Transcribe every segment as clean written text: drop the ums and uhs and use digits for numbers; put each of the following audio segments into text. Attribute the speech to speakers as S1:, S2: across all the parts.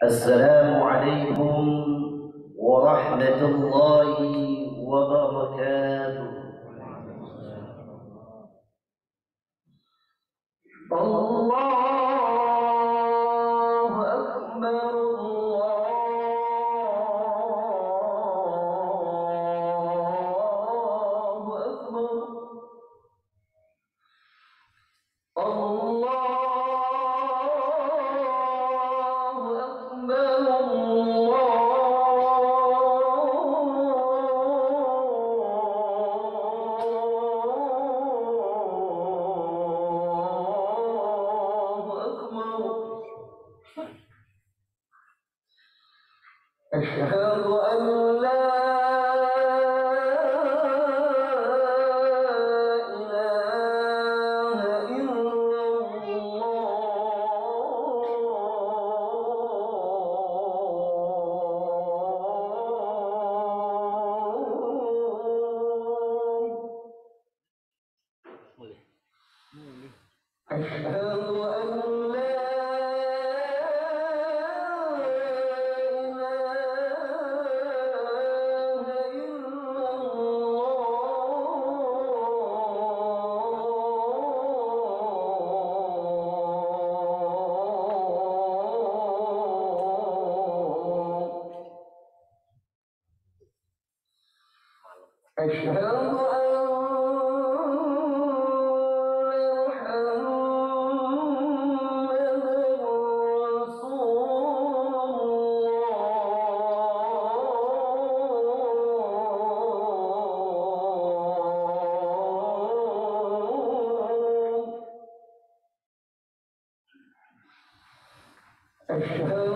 S1: السلام عليكم ورحمة الله وبركاته. الله أكبر الله أكبر الله أشهد أن لا إله إلا الله. أشهد أن لا أشهد أن محمدًا رسول الله. أشهد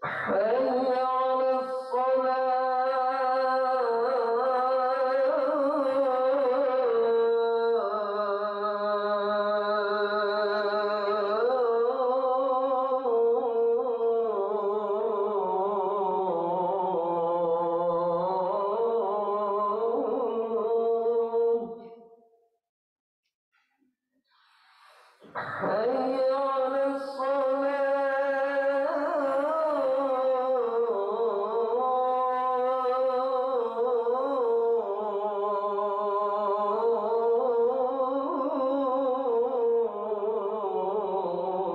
S1: حي على حي على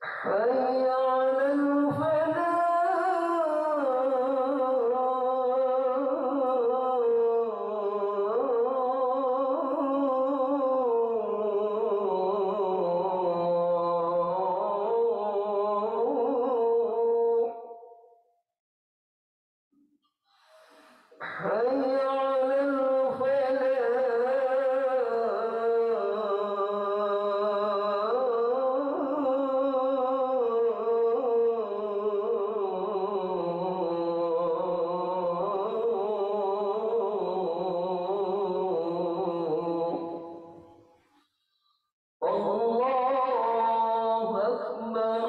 S1: حي على حي على الله أكبر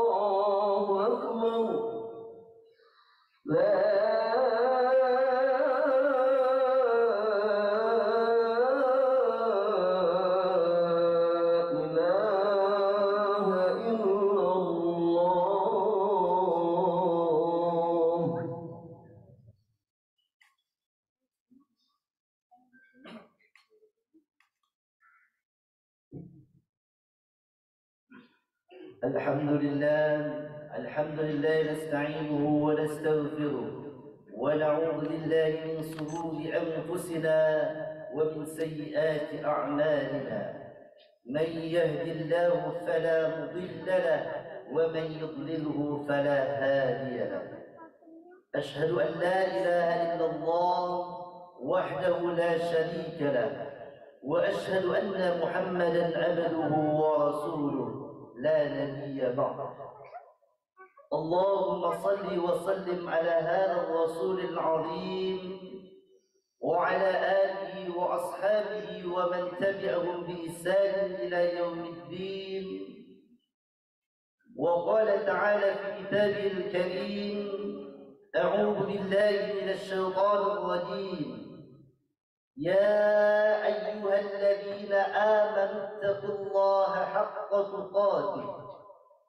S1: الله أكبر لا إله إلا الله. الحمد لله نستعينه ونستغفره ونعوذ بالله من شرور أنفسنا ومن سيئات أعمالنا. من يهد الله فلا مضل له ومن يضلله فلا هادي له. أشهد أن لا إله إلا الله وحده لا شريك له وأشهد أن محمدا عبده ورسوله لا نبي بعده. اللهم صل وسلم على هذا الرسول العظيم وعلى آله وأصحابه ومن تبعهم بإحسان إلى يوم الدين. وقال تعالى في كتابه الكريم: أعوذ بالله من الشيطان الرجيم: يا أيها الذين آمنوا اتقوا الله حق تقاته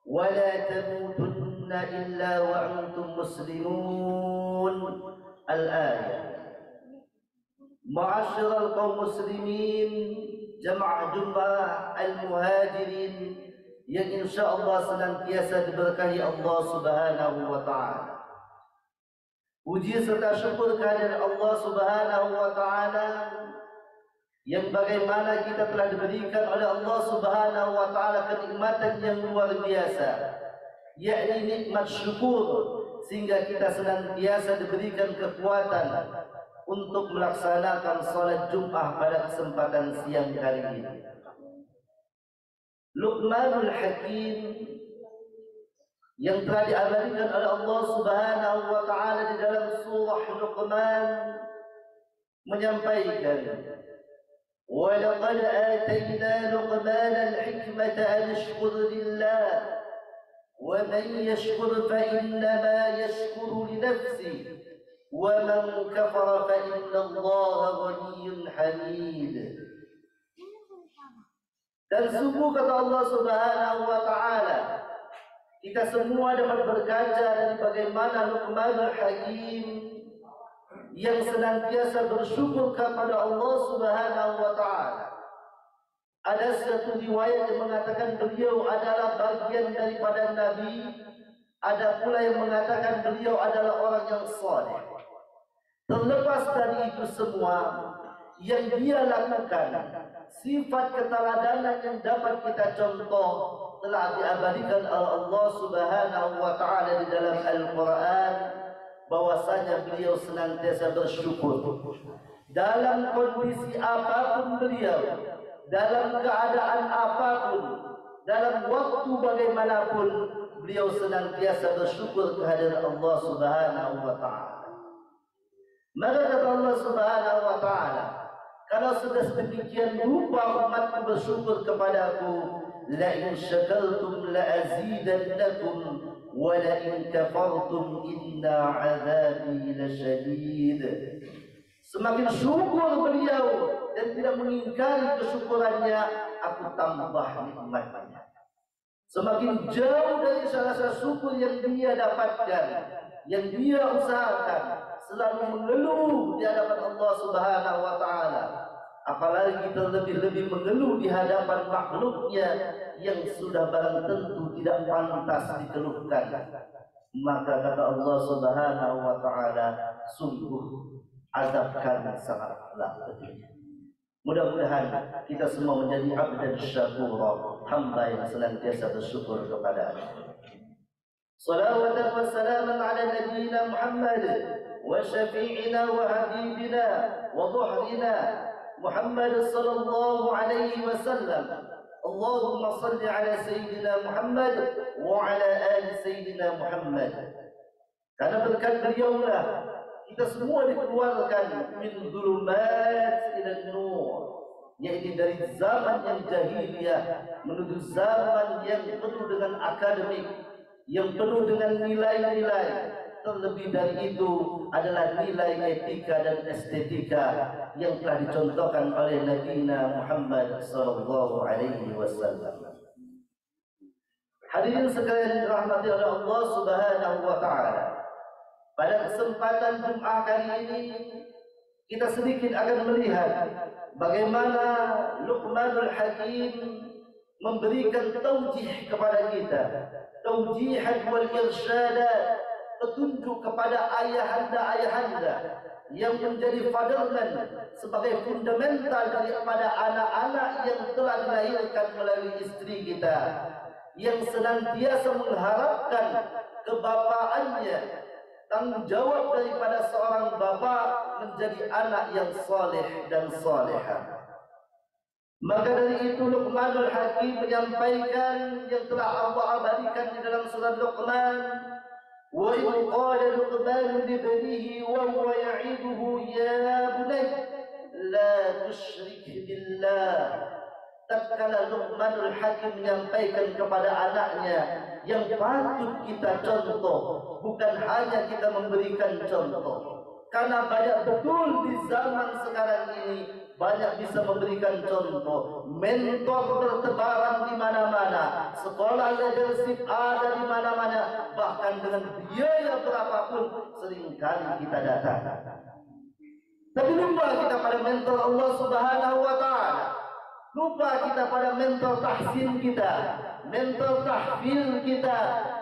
S1: ولا تموتن إلا وأنتم مسلمون. الآية. Ma'asyiral kaum muslimin, jamaah Jummah al-Muhajirin yang insyaallah senantiasa diberkahi Allah Subhanahu wa taala. Puji serta syukur kehadirat Allah Subhanahu wa taala yang bagaimana kita telah diberikan oleh Allah Subhanahu wa taala kenikmatan yang luar biasa, yakni nikmat syukur, sehingga kita senantiasa diberikan kekuatan untuk melaksanakan salat Jumat pada kesempatan siang kali ini. Luqmanul Hakim yang telah diabadikan oleh Allah Subhanahu wa taala di dalam surah Luqman menyampaikan: "Wa laqad atayna Luqmana al-hikmata an yashkur lillah wa man yashkur fa innama yashkuru li nafsihi وَمَنْ كَفَرَ فَإِنَّ اللَّهَ غَنِيٌّ حَمِيدٌ." Dan sungguh kata Allah Subhanahu wa taala, kita semua dapat berkaca dari bagaimana Luqmanul Hakim yang senantiasa bersyukur kepada Allah Subhanahu wa taala. Ada satu riwayat yang mengatakan beliau adalah bagian daripada Nabi, ada pula yang mengatakan beliau adalah orang yang saleh. Terlepas dari itu semua yang dia lakukan, sifat keteladanan yang dapat kita contoh telah diabadikan oleh Allah Subhanahu wa taala di dalam Al-Qur'an, bahwasanya beliau senantiasa bersyukur dalam kondisi apapun beliau, dalam keadaan apapun, dalam waktu bagaimanapun, beliau senantiasa bersyukur kehadirat Allah Subhanahu wa taala. Maka kata Allah Subhanahu wa taala, kalau sudah sedemikian rupa umatku bersyukur kepadaku, la in syakartum la azidannakum wa la in kafartum inna azabi lasyadid. Semakin syukur beliau dan tidak mengingkari kesyukurannya, aku tambah nikmatnya. Semakin jauh dari rasa syukur yang dia dapatkan, yang dia usahakan, selalu mengeluh di hadapan Allah Subhanahu wa taala, apalagi terlebih-lebih mengeluh di hadapan makhluknya yang sudah barang tentu tidak pantas dikeluhkan, maka kata Allah Subhanahu wa taala, sungguh azab kami sangatlah pedih. Mudah-mudahan kita semua menjadi abdan syakura, hamba yang senantiasa bersyukur kepada-Nya. Salawatan wa salaman ala nabiyyina Muhammad wa syafi'ina wa habibina wa dhuhrina Muhammad sallallahu alaihi wasallam. Allahumma salli ala sayyidina Muhammad wa ala ali sayyidina Muhammad. Karena berkat beliaulah kita semua dikeluarkan min dhulumat ila nur, yaitu dari zaman yang jahiliyah menuju zaman yang penuh dengan akademik, yang penuh dengan nilai-nilai. Terlebih dari itu adalah nilai etika dan estetika yang telah dicontohkan oleh Nabi Muhammad sallallahu alaihi wasallam. Hadirin sekalian dirahmati oleh Allah Subhanahu wa taala. Pada kesempatan Jumat kali ini kita sedikit akan melihat bagaimana Luqmanul Hakim memberikan taujih kepada kita, taujihan wal irsyadat, petunjuk kepada ayahanda-ayahanda yang menjadi fadlan sebagai fundamental daripada anak-anak yang telah dilahirkan melalui istri kita, yang senantiasa mengharapkan kebapaannya. Tanggung jawab daripada seorang bapa menjadi anak yang saleh dan salehah. Maka dari itu Luqmanul Hakim menyampaikan yang telah Allah abadikan di dalam surat Luqman, wa idh qala Luqman li banihi wa huwa ya'iduhu ya bunayya la tusyrik billah. Tatkala Luqmanul Hakim menyampaikan kepada anaknya yang patut kita contoh, bukan hanya kita memberikan contoh. Karena banyak betul di zaman sekarang ini, banyak bisa memberikan contoh. Mentor bertebaran di mana-mana, sekolah leadership ada di mana-mana, bahkan dengan biaya berapapun seringkali kita datang. Tapi lupa kita pada mentor Allah Subhanahu wa Ta'ala. Lupa kita pada mentor tahsin kita, mentor tahfil kita,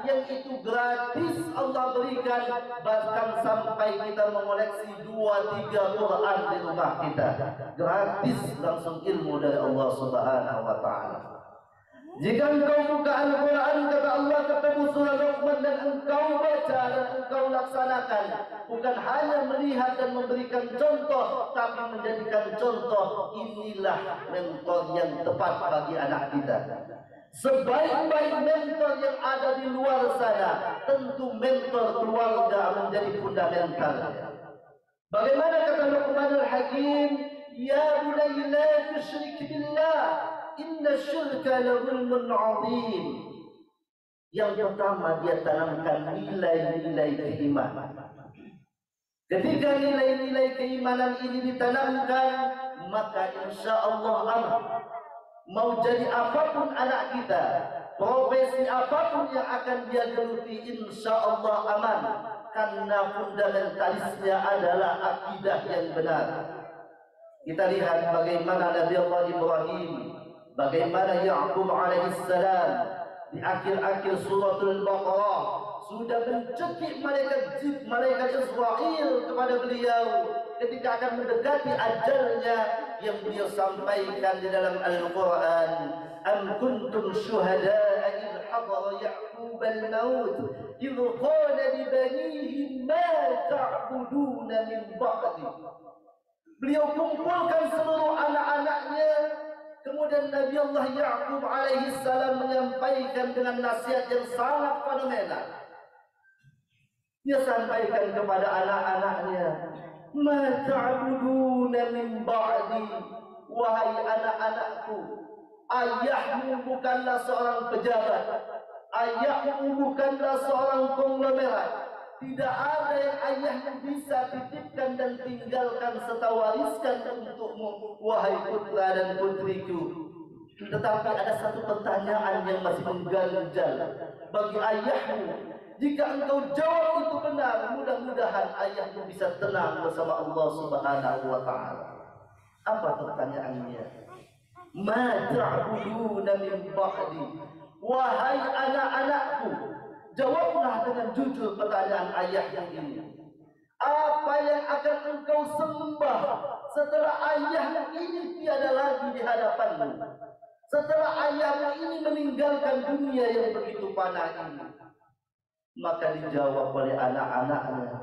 S1: yang itu gratis Allah berikan, bahkan sampai kita mengoleksi 2-3 Quran di rumah kita, gratis langsung ilmu dari Allah Subhanahu wa Ta'ala. Jika engkau buka Al-Quran, kata Allah, ketemu surah Luqman, dan engkau baca dan engkau laksanakan, bukan hanya melihat dan memberikan contoh, tapi menjadikan contoh, inilah mentor yang tepat bagi anak kita. Sebaik-baik mentor yang ada di luar sana, tentu mentor keluarga menjadi fundamental. Bagaimana kata Luqmanul Hakim, ya bunayya la tusyrik billah, inna syirka la zulmun 'adzim. Yang pertama dia tanamkan nilai-nilai keimanan. Ketika nilai-nilai keimanan ini ditanamkan, maka insya Allah aman. Mau jadi apapun anak kita, profesi apapun yang akan dia geluti, insya Allah aman. Karena fundamentalisnya adalah akidah yang benar. Kita lihat bagaimana Nabi Allah Ibrahim, bagaimana Ya'qub alaihissalam di akhir-akhir suratul Baqarah sudah mencekik malaikat Israel kepada beliau ketika akan mendekati ajalnya, yang beliau sampaikan di dalam Al-Quran, am kuntum syuhada'a idh hadara Ya'qub al-maut idh qala li banihi ma ta'buduna min ba'di. Beliau kumpulkan seluruh anak-anaknya. Kemudian Nabi Allah Ya'qub alaihissalam menyampaikan dengan nasihat yang sangat fenomenal. Dia sampaikan kepada anak-anaknya, ma ta'buduna min ba'di, wahai anak-anakku, ayahmu bukanlah seorang pejabat, ayahmu bukanlah seorang konglomerat. Tidak ada yang ayahmu bisa titipkan dan tinggalkan serta wariskan untukmu, wahai putra dan putriku. Tetapi ada satu pertanyaan yang masih mengganjal bagi ayahmu. Jika engkau jawab itu benar, mudah-mudahan ayahmu bisa tenang bersama Allah Subhanahu wa Ta'ala. Apa pertanyaannya? Ma ta'buduna min ba'di, wahai anak-anakku, jawablah dengan jujur pertanyaan ayahnya ini. Apa yang akan engkau sembah setelah ayahmu ini tiada lagi di hadapanmu, setelah ayahmu ini meninggalkan dunia yang begitu panah ini? Maka dijawab oleh anak-anaknya,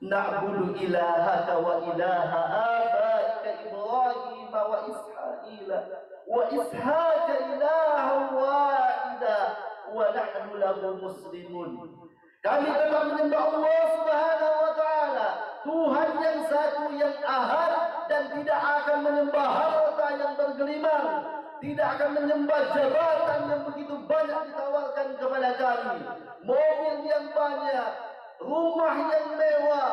S1: na'budu ilahaka wa ilaha abaika Ibrahim wa Ishaqila wa Ishaqa ilaha wahida wa nahnu lahu muslimun. Kami telah menyembah Allah Subhanahu wa Ta'ala, Tuhan yang satu, yang ahad, dan tidak akan menyembah harta yang bergelimang, tidak akan menyembah jabatan yang begitu banyak ditawarkan kepada kami, mobil yang banyak, rumah yang mewah,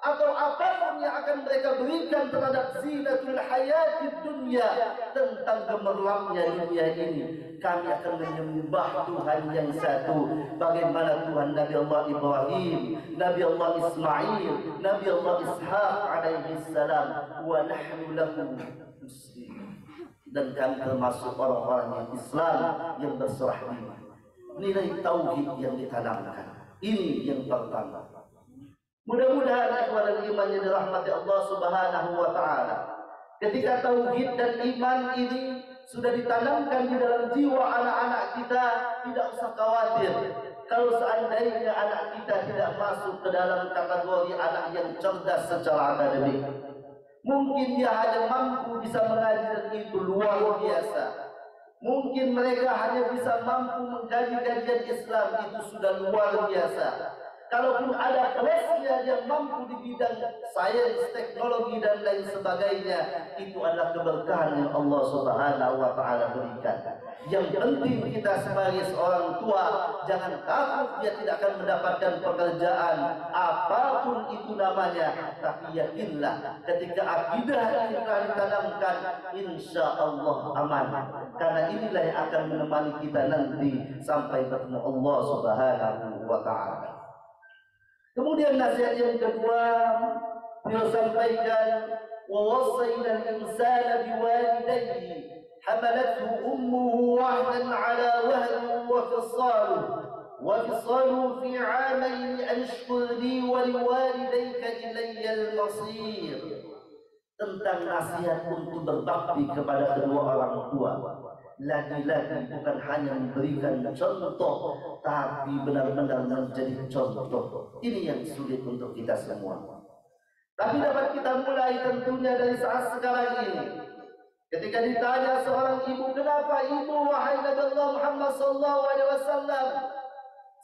S1: atau apapun yang akan mereka berikan terhadap zinatul hayatid dunya, tentang gemerlapnya dunia ini. Kami akan menyembah Tuhan yang satu, bagaimana Tuhan Nabi Allah Ibrahim, Nabi Allah Ismail, Nabi Allah Ishaq alaihi salam, wa nahnu lahu muslimun. Dan kami termasuk orang-orang yang Islam yang berserah diri. Nilai tauhid yang ditanamkan, ini yang pertama. Mudah-mudahan ikhwan dan iman yang dirahmati Allah Subhanahu wa Ta'ala, ketika tauhid dan iman ini sudah ditanamkan di dalam jiwa anak-anak kita, tidak usah khawatir kalau seandainya anak kita tidak masuk ke dalam kategori anak yang cerdas secara akademik. Mungkin dia hanya mampu bisa mengaji dan itu luar biasa. Mungkin mereka hanya bisa mampu mengkaji kajian Islam, itu sudah luar biasa. Kalaupun ada plusnya yang mampu di bidang sains, teknologi dan lain sebagainya, itu adalah keberkahan yang Allah Subhanahu wa taala berikan. Yang penting kita sebagai seorang tua jangan takut dia tidak akan mendapatkan pekerjaan apapun itu namanya, tapi yakinlah ketika akidah ini telah ditanamkan, insya Allah aman. Karena inilah yang akan menemani kita nanti sampai bertemu Allah Subhanahu wa taala. Kemudian nasihat yang kedua, beliau sampaikan, wa wasaina al-insana biwalidayhi hamalathu ummuhu wahnan ala wahnin wa fisaluhu fi 'amayn an ashkur li wa liwalidayka ilayya al-masir. Tentang nasihat untuk berbakti kepada kedua orang tua. Lagi-lagi bukan hanya memberikan contoh, tapi benar-benar menjadi contoh. Ini yang sulit untuk kita semua. Tapi dapat kita mulai tentunya dari saat sekarang ini. Ketika ditanya seorang ibu, kenapa ibu wahai Nabi Allah Muhammad SAW,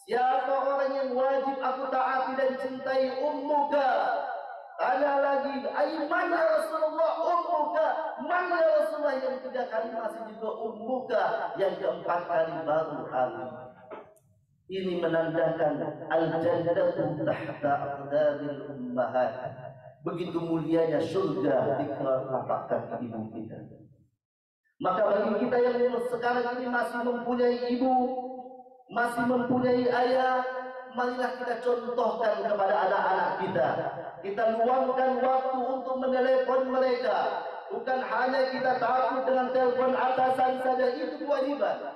S1: siapa orang yang wajib aku taati dan cintai? Ummuka. Tanya lagi, man ya Rasulullah ummuka, man ya Rasulullah, yang ketiga kali masih juga ummuka, yang keempat kali baru abi. Ini menandakan al-jannatu tahta aqdamil ummahat. Begitu mulianya surga di telapak kaki ibu kita. Maka bagi kita yang sekarang ini masih mempunyai ibu, masih mempunyai ayah, marilah kita contohkan kepada anak-anak kita. Kita luangkan waktu untuk menelepon mereka. Bukan hanya kita takut dengan telepon atasan saja, itu kewajiban.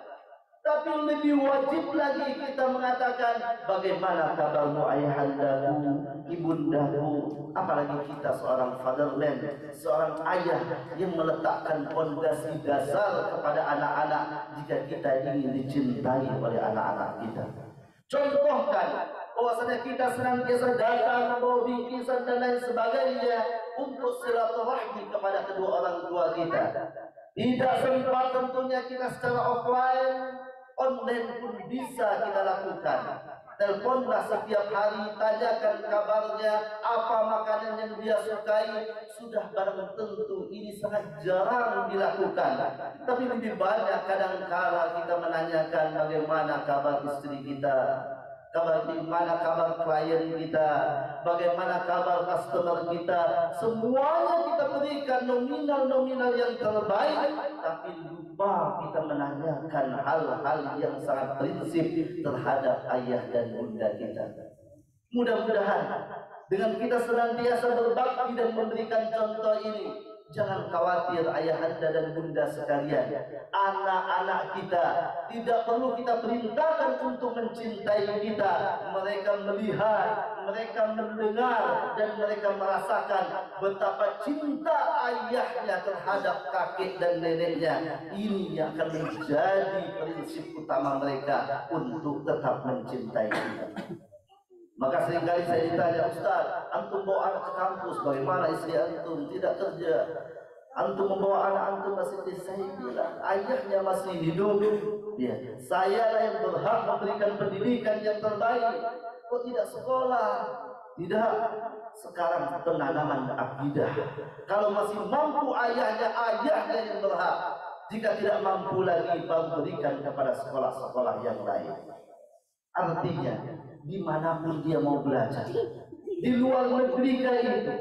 S1: Tapi lebih wajib lagi kita mengatakan, bagaimana kabarmu ayahandaku, ibundaku. Apalagi kita seorang fatherland, seorang ayah yang meletakkan fondasi dasar kepada anak-anak jika kita ingin dicintai oleh anak-anak kita. Contohkan bahwasanya kita senantiasa datang membawa bingkisan dan lain sebagainya untuk silaturahmi kepada kedua orang tua kita. Tidak sempat tentunya kita secara offline, online pun bisa kita lakukan. Teleponlah setiap hari, tanyakan kabarnya, apa makanan yang dia sukai. Sudah barang tentu ini sangat jarang dilakukan. Tapi lebih banyak kadangkala kita menanyakan bagaimana kabar istri kita, bagaimana kabar klien kita, bagaimana kabar customer kita. Semuanya kita berikan nominal-nominal yang terbaik, tapi lupa kita menanyakan hal-hal yang sangat prinsip terhadap ayah dan bunda kita. Mudah-mudahan dengan kita senantiasa berbakti dan memberikan contoh ini, jangan khawatir ayahanda dan bunda sekalian. Anak-anak kita tidak perlu kita perintahkan untuk mencintai kita. Mereka melihat, mereka mendengar, dan mereka merasakan betapa cinta ayahnya terhadap kakek dan neneknya. Ini yang akan menjadi prinsip utama mereka untuk tetap mencintai kita. Maka seringkali saya ditanya, Ustaz, antum bawa anak ke kampus, bagaimana istri antum tidak kerja? Antum membawa anak antum masih di, saya bilang ayahnya masih hidup. Ya, saya lah yang berhak memberikan pendidikan yang terbaik. Kok tidak sekolah? Tidak. Sekarang penanaman akidah. Kalau masih mampu ayahnya yang berhak. Jika tidak mampu lagi, baru berikan kepada sekolah-sekolah yang lain. Artinya, dimanapun dia mau belajar, di luar negeri kayak itu,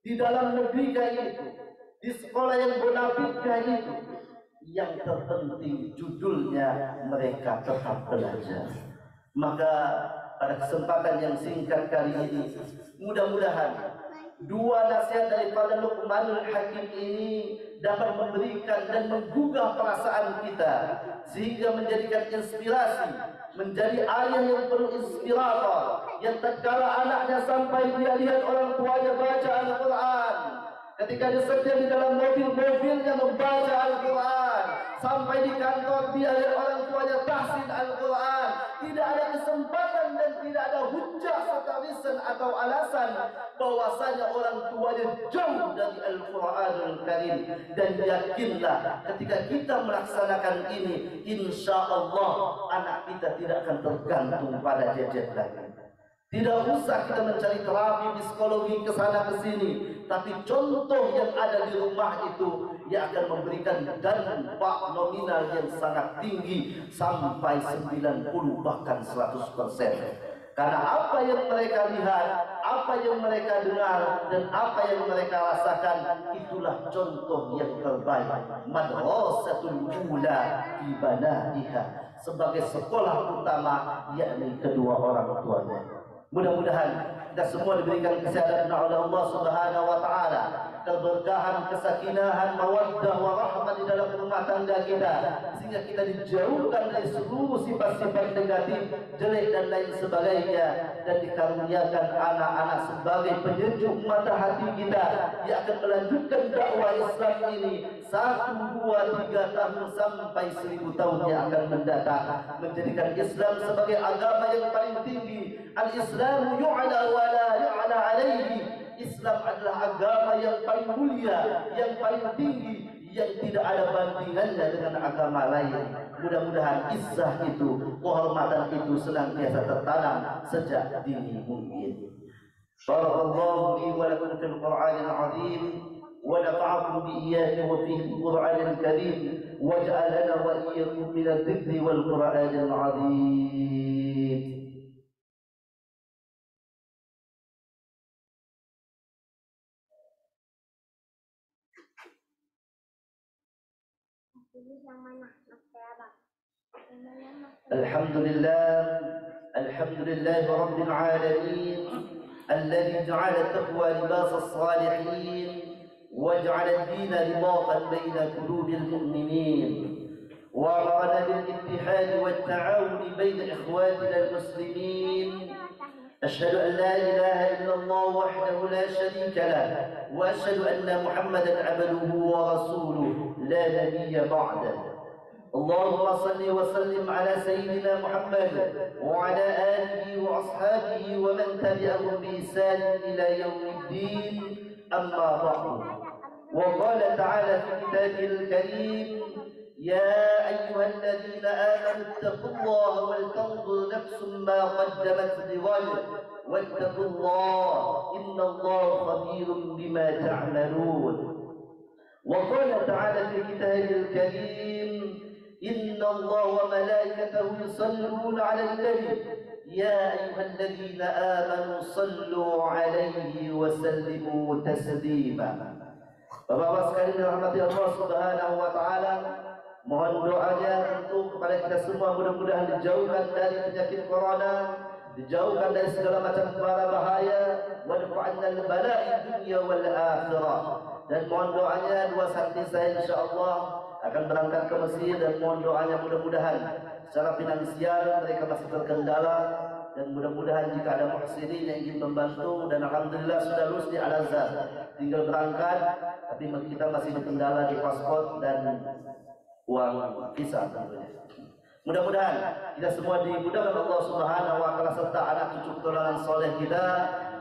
S1: di dalam negeri kayak itu, di sekolah yang bonafit kayak itu, yang terpenting judulnya mereka tetap belajar. Maka pada kesempatan yang singkat kali ini, mudah-mudahan dua nasihat daripada Luqmanul Hakim ini dapat memberikan dan menggugah perasaan kita, sehingga menjadikan inspirasi, menjadi ayah yang penuh inspirator, yang tatkala anaknya sampai dia lihat orang tuanya baca Al-Quran, ketika dia setia di dalam mobil-mobilnya membaca Al-Quran, sampai di kantor dia lihat orang tuanya tahsin Al-Quran, tidak ada kesempatan dan tidak ada hujah serta lisan atau alasan bahwasanya orang tuanya jauh dari Al-Quranul Karim. Dan yakinlah ketika kita melaksanakan ini, insya Allah anak kita tidak akan tergantung pada gadget lagi. Tidak usah kita mencari terapi psikologi ke sana ke sini, tapi contoh yang ada di rumah itu yang akan memberikan dampak nominal yang sangat tinggi sampai 90 bahkan 100%. Karena apa yang mereka lihat, apa yang mereka dengar, dan apa yang mereka rasakan, itulah contoh yang terbaik. Madrasatul ula fi banaiha, sebagai sekolah utama yakni kedua orang tuanya. Mudah-mudahan kita semua diberikan kesehatan oleh Allah Subhanahu wa taala, keberkahan, kesakinahan, mawaddah warahmah di dalam rumah tangga kita, sehingga kita dijauhkan dari seluruh sifat-sifat negatif, jelek dan lain sebagainya, dan dikaruniakan anak-anak sebagai penyejuk mata hati kita yang akan melanjutkan dakwah Islam ini 1, 2, 3 tahun sampai 1000 tahun yang akan mendatang, menjadikan Islam sebagai agama yang paling tinggi. Al-Islamu yu'la wa la yu'la alaihi. Islam adalah agama yang paling mulia, yang paling tinggi, yang tidak ada bandingannya dengan agama lain. Mudah-mudahan izzah itu, kehormatan itu senantiasa tertanam sejak dini mungkin. Barakallahu li wa lakum fil Qur'anil 'azim wa nafa'akum bi iyyahi wa fihi al-Qur'anil karim waj'alana wa iyyakum min adh-dhikri wal Qur'anil 'azim. الحمد لله رب العالمين الذي جعل التقوى لباس الصالحين وجعل الدين رباطا بين قلوب المؤمنين وأمرنا بالاتحاد والتعاون بين إخواتنا المسلمين. أشهد أن لا إله إلا الله وحده لا شريك له وأشهد أن محمدا عبده ورسوله لا نبي بعده. اللهم صل وسلم على سيدنا محمد وعلى آله وأصحابه ومن تبعهم بإحسان إلى يوم الدين. أما بعد، وقال تعالى في كتابه الكريم: يا أيها الذين آمنوا اتقوا الله ولتنظر نفس ما قدمت لغد واتقوا الله إن الله خبير بما تعملون. وقال تعالى في كتابه الكريم: إن الله وملائكته يصلون على النبي يا أيها الذين آمنوا صلوا عليه وسلموا تسليما. Bapak-bapak sekalian dirahmati Allah Subhanahu wa taala, mohon doanya tentu kepada kita semua, mudah-mudahan dijauhkan dari penyakit corona, dijauhkan dari segala macam mara bahaya, wa dafa'anna al-bala'i dunya wal akhirah. Dan mohon doanya dua santri saya insyaallah akan berangkat ke Mesir, dan mohon doanya mudah-mudahan secara finansial mereka masih terkendala, dan mudah-mudahan jika ada muhsinin yang ingin membantu, dan alhamdulillah sudah lulus di Al-Azhar, tinggal berangkat, tapi kita masih dikendala di paspor dan uang visa tentunya. Mudah-mudahan kita semua dimudahkan Allah Subhanahu wa taala serta anak cucu keturunan soleh kita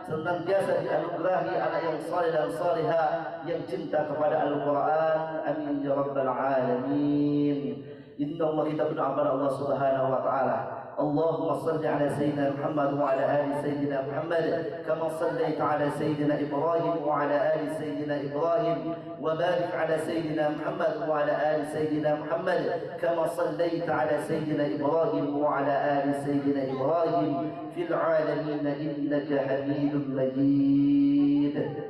S1: senantiasa dianugerahi anak yang saleh dan salihah yang cinta kepada Al-Quran. Amin ya rabbal alamin. Inna Allah, kita berdoa kepada Allah Subhanahu wa taala. Allahumma salli ala sayyidina Muhammad wa ala ali sayyidina Muhammad kama sallaita ala sayyidina Ibrahim wa ala ali sayyidina Ibrahim wa barik ala sayyidina Muhammad wa ala ali sayyidina Muhammad kama sallaita ala sayyidina Ibrahim wa ala ali sayyidina Ibrahim fil alamin innaka Hamidum Majid.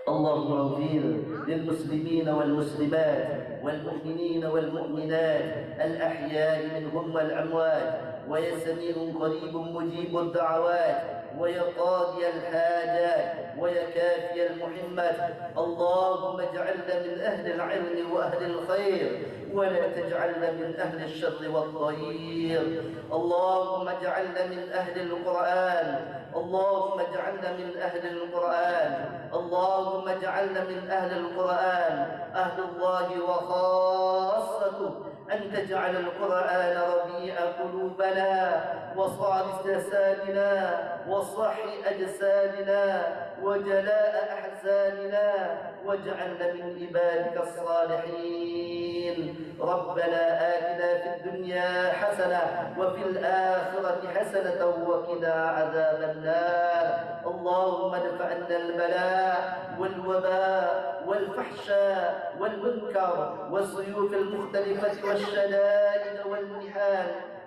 S1: اللهم اغفر للمسلمين والمسلمات والمؤمنين والمؤمنات الأحياء منهم والأموات، ويا سميع قريب مجيب الدعوات، ويا قاضي الحاجات، ويا كافي المحمات. اللهم اجعلنا من أهل العلم وأهل الخير، ولا تجعلنا من أهل الشر والضير. اللهم اجعلنا من أهل القرآن، اللهم اجعلنا من أهل القرآن، اللهم اجعلنا من أهل القرآن أهل الله وخاصته، أن تجعل القرآن ربيع قلوبنا وصالح جسادنا وصحي أجسادنا وجلاء أحزاننا، واجعلنا من عبادك الصالحين. ربنا آتنا في الدنيا حسنة وفي الآخرة حسنة وقنا عذاب النار. اللهم ادفع عنا البلاء والوباء والفحشاء والمنكر والسيوف المختلفة والشدائد والمحن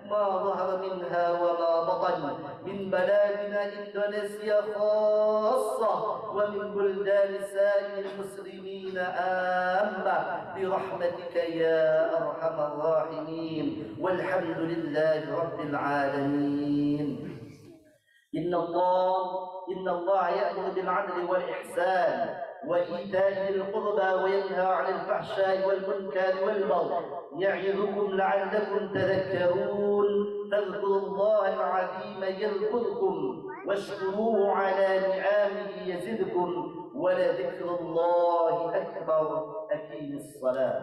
S1: ما ظهر منها وما بطن من بلادنا إندونيسيا خاصة ومن بلدان سائر المسلمين عامة برحمتك يا أرحم الراحمين، والحمد لله رب العالمين. إن الله يأمر بالعدل والإحسان وإيتاء ذي القربى وينهى عن الفحشاء والمنكر والبغي يعظكم لعلكم تذكرون. فاذكروا الله العظيم يذكركم واشكروه على نعمه يزدكم ولذكر الله أكبر. أقيموا الصلاة.